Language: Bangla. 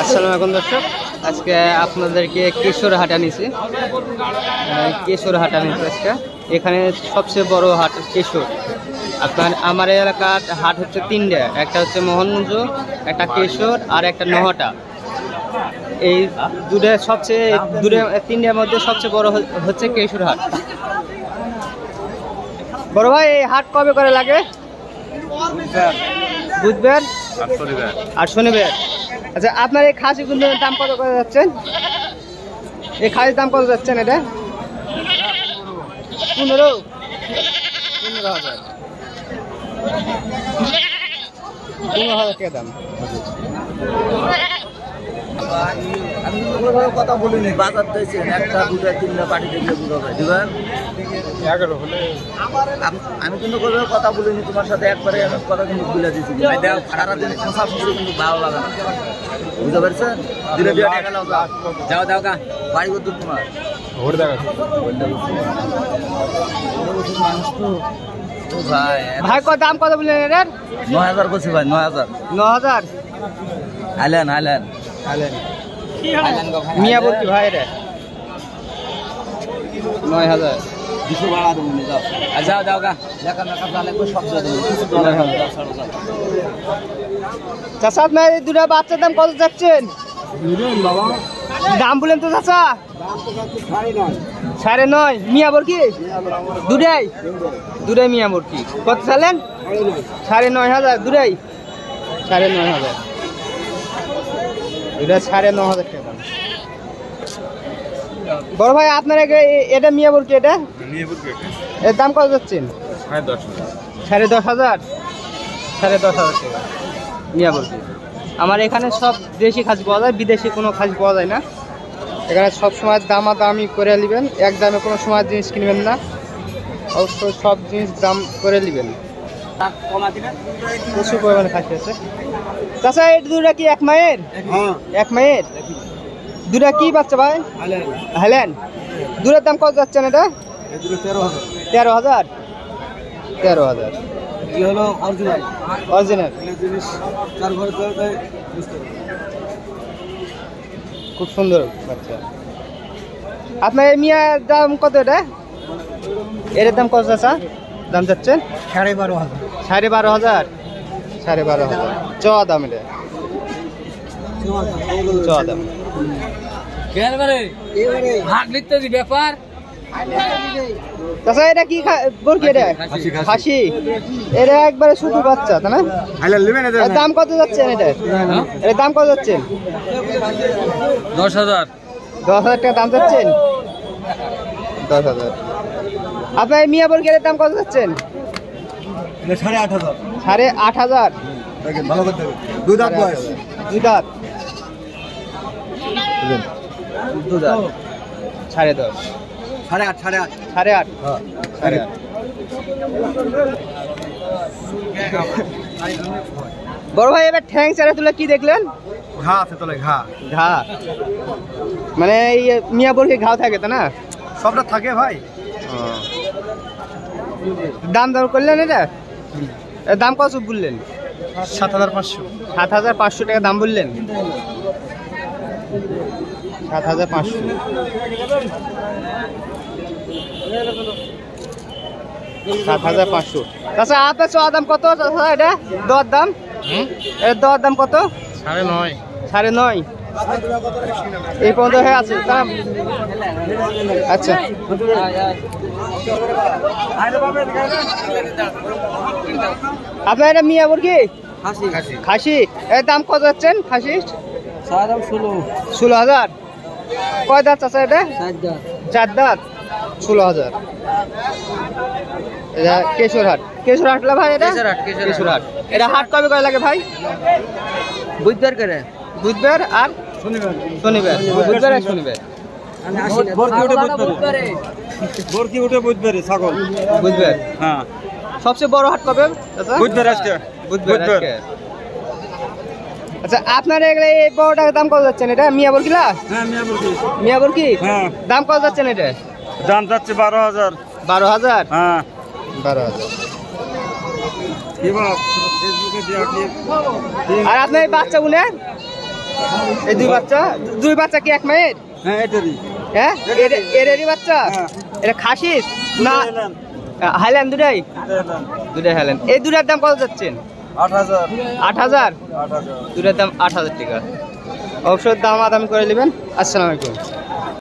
আসসালামু আলাইকুম দর্শক, আজকে আপনাদেরকে কেশর হাট আনিছি। আজকে এখানে সবচেয়ে বড় হাট কেশর। আমার এলাকার হাট হচ্ছে তিনটা, একটা হচ্ছে মোহনগঞ্জ, একটা কেশর আর একটা নহটা। এই তিনটার মধ্যে সবচেয়ে বড় হচ্ছে কেশর হাট। বড় ভাই, এই হাট কবে করে লাগে? বুধবার আর শনিবার। আচ্ছা, আপনার এই খাসিগুলোর দাম কত করে যাচ্ছেন? এই খাসির দাম কত যাচ্ছেন? এটা 15,000। 15,000 টাকা দাম। আমি কথা বলিনি, বাজার দিয়েছেন একটা দুটা তিনটা পার্টি দেখলে বুঝবেন। আমি কিন্তু কথা বলিনি তোমার সাথে, একবারে কথা কিন্তু ভুলে দিয়েছি। সারাদিন কিন্তু ভালো লাগে না, বুঝতে পারছেন? ধীরে ধীরে যাও যাও গা বাড়ি করতো তোমার ভাই। কত দাম কত বললেন এটার? 9,000 করছি ভাই। 9,000। আইলেন মিয়াপুর কি ভাই? এটা 9,000। 200 ভাড়া দেবো, যাও যাও যাও গা দেখা শব্দ দেবো। চাচা, আপনার এই দুটা বাচ্চার দাম কত যাচ্ছেন? দাম বলেন তো চাচা। 9.5। মিয়াপুর কি? দুটাই মিয়াপুর কি? কত চালেন? 9,500। দুটাই 9,500। এটা 9,500 টাকা। বড় ভাই, আপনার এটা মিয়াপুর কি? এটা এর দাম কত যাচ্ছেন? 10,500। 10,500 টাকা মিয়াপুর কি। আমার এখানে সব দেশি খাসি পাওয়া যায়, বিদেশি কোনো খাসি পাওয়া যায় না। এখানে সব সময় দামাদামি করে নেবেন, এক দামে কোনো সময় জিনিস কিনবেন না। অবশ্যই সব জিনিস দাম করে নেবেন। প্রচুর পরিমাণে খাসি আছে। চাচা, এই দুটা কি এক মায়ের? এক মায়ের দুটা কি বাচ্চা ভাই? হাইল্যান্ড। দুটার দাম কত যাচ্ছেন? এটা 13,000। 13,000 অরিজিনাল। খুব সুন্দর বাচ্চা। আপনার এই মিয়ার দাম কত? এটার দাম কত চাচা? দাম যাচ্ছেন 12,500। 12,500। 12,500 চাওয়া দাম। এটা চাওয়া দাম। ব্যাপার চাচা, এটা কি বরকি? এটা খাসি। এটা একবারে ছোট বাচ্চা, তাই না? দাম কত যাচ্ছেন? এটার দাম কত যাচ্ছেন? 10,000। 10,000 টাকা দাম যাচ্ছেন। 10,000। আপনার মিয়া বরকির দাম কত যাচ্ছেন? 8,500। 8,500। দুই দাঁত বয়স। দুই দাঁত। 10.5। 8.5। বড় ভাই, এবার ঠ্যাং চারে তুলে কি দেখলেন? ঘা আছে তোলে, ঘা মানে এই মিয়া বরকি ঘাও থাকে, তা না? সবটা থাকে ভাই। দাম দর করলেন? এর দাম কত বললেন? 7,500। 7,500 টাকা দাম বললেন। 7,500। 7,500। আচ্ছা, আপনার চাওয়া দাম কত? এটা দর দাম? এর দর দাম কত? 9.5। 9.5 এই পর্যন্ত হয়ে আছে। আচ্ছা, আপনার এটা মিয়া বরকি খাসি। এর দাম কত যাচ্ছেন? খাসি 16,000। কয় দাঁত আছে এটা? 4 দাঁত। 16,000। এটা কেশর হাট ভাই। এটা কেশর হাট। এটা হাট কবে করে লাগে ভাই? বুধবার করে। বুধবার আর শনিবার। বুধবার আর শনিবার। বরকি উঠে বুধবারে ছাগল। বুধবার। হ্যাঁ। সবচেয়ে বড় হাট কবে? বুধবার আজকে। বুধবার আজকে। আচ্ছা, আপনার এগুলো এই বড়টার দাম কত যাচ্ছেন? এটা মিয়া বরকি? হ্যাঁ, মিয়া বরকি। হ্যাঁ। দাম কত যাচ্ছেন? এটা দাম যাচ্ছে 12,000। 12,000। হ্যাঁ, 12,000। কি বাপ ফেসবুকে দিয়ে আর আপনার এই বাচ্চাগুলো এই দুই বাচ্চা কি এক মায়ের? হ্যাঁ এটারই। হ্যাঁ এরই বাচ্চা? এটা খাসিস না হাইল্যান্ড? দুটাই হাইল্যান্ড। এই দুটার দাম কত যাচ্ছেন? 8,000। দুটার দাম 8,000 টাকা। অবশ্যই দাম আদামি করে নেবেন। আসসালামু আলাইকুম।